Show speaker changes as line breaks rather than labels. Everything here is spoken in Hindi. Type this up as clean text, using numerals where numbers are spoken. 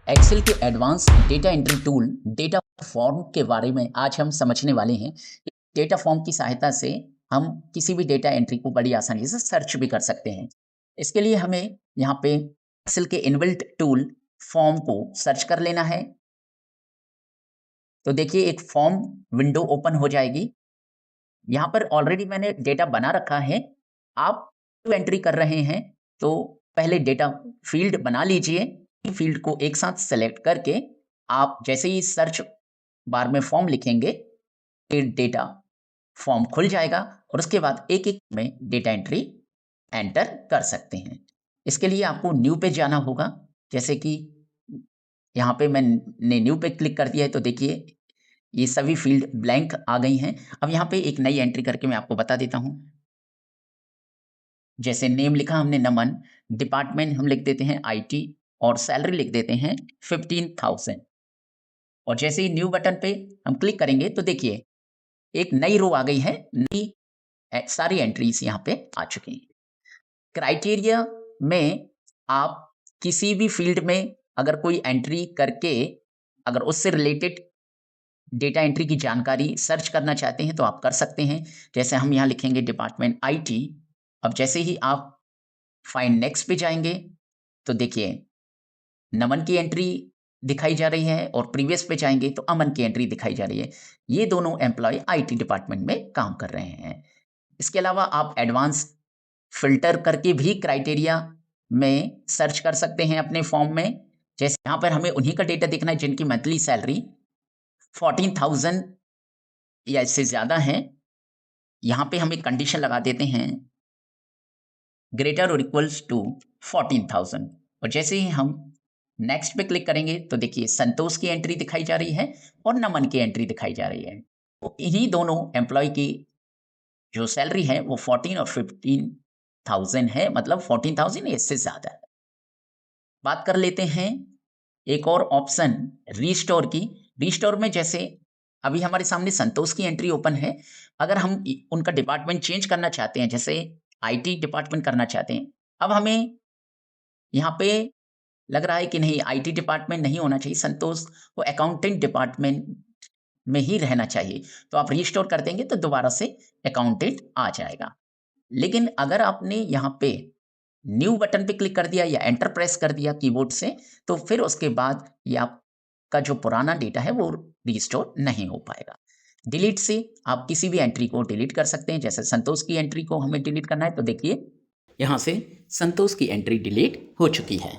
एक्सेल के advance data entry tool data form के बारे में आज हम समझने वाले हैं। डेटा फॉर्म की सहायता से हम किसी भी डेटा एंट्री को बड़ी आसानी से सर्च भी कर सकते हैं। इसके लिए हमें यहाँ पे एक्सेल के इनबिल्ट टूल फॉर्म को सर्च कर लेना है। तो देखिए एक फॉर्म विंडो ओपन हो जाएगी। यहाँ पर ऑलरेडी मैंने डेटा बना रखा है। आप एंट्री कर रहे हैं तो पहले डेटा फील्ड बना लीजिए। फील्ड को एक साथ सेलेक्ट करके आप जैसे ही सर्च बार में फॉर्म लिखेंगे, ये डेटा फॉर्म खुल जाएगा और उसके बाद एक-एक में डेटा एंट्री एंटर कर सकते हैं। इसके लिए आपको न्यू पे जाना होगा। जैसे कि यहाँ पे मैंने न्यू पे क्लिक कर दिया है तो देखिए ये सभी फील्ड ब्लैंक आ गई हैं। अब यहाँ पे एक नई एंट्री करके मैं आपको बता देता हूँ। जैसे नेम लिखा हमने नमन, डिपार्टमेंट हम लिख देते हैं आईटी और सैलरी लिख देते हैं 15,000 और जैसे ही न्यू बटन पे हम क्लिक करेंगे तो देखिए एक नई रो आ गई है। नई सारी एंट्रीज यहाँ पे आ चुकी हैं। क्राइटेरिया में आप किसी भी फील्ड में अगर कोई एंट्री करके अगर उससे रिलेटेड डेटा एंट्री की जानकारी सर्च करना चाहते हैं तो आप कर सकते हैं। जैसे हम यहाँ लिखेंगे डिपार्टमेंट आईटी। अब जैसे ही आप फाइंड नेक्स्ट पे जाएंगे तो देखिए नमन की एंट्री दिखाई जा रही है और प्रीवियस पे जाएंगे तो अमन की एंट्री दिखाई जा रही है। ये दोनों एम्प्लॉय आईटी डिपार्टमेंट में काम कर रहे हैं। इसके अलावा आप एडवांस फ़िल्टर करके भी क्राइटेरिया में सर्च कर सकते हैं अपने फॉर्म में। जैसे यहाँ पर हमें उन्हीं का डेटा देखना है जिनकी मंथली सैलरी 14,000 या इससे ज़्यादा है। यहाँ पे हम एक कंडीशन लगा देते हैं ग्रेटर और इक्वल्स टू 14,000 और जैसे ही हम नेक्स्ट पे क्लिक करेंगे तो देखिए संतोष की एंट्री दिखाई जा रही है और नमन की एंट्री दिखाई जा रही है। तो इन्हीं दोनों एम्प्लॉय की जो सैलरी है वो 14 और 15,000 है, मतलब 14,000 या इससे ज़्यादा है। बात कर लेते हैं एक और ऑप्शन रीस्टोर की। रीस्टोर में जैसे अभी हमारे सामने संतोष की एंट्री ओपन है। अगर हम उनका डिपार्टमेंट चेंज करना चाहते हैं, जैसे आईटी डिपार्टमेंट करना चाहते हैं, अब हमें यहाँ पे लग रहा है कि नहीं आईटी डिपार्टमेंट नहीं होना चाहिए, संतोष को अकाउंटेंट डिपार्टमेंट में ही रहना चाहिए। तो आप रीस्टोर कर देंगे तो दोबारा से अकाउंटेंट आ जाएगा। लेकिन अगर आपने यहाँ पे न्यू बटन पे क्लिक कर दिया या एंटर प्रेस कर दिया कीबोर्ड से तो फिर उसके बाद ये आपका जो पुराना डेटा है वो रिस्टोर नहीं हो पाएगा। डिलीट से आप किसी भी एंट्री को डिलीट कर सकते हैं। जैसे संतोष की एंट्री को हमें डिलीट करना है तो देखिए यहाँ से संतोष की एंट्री डिलीट हो चुकी है।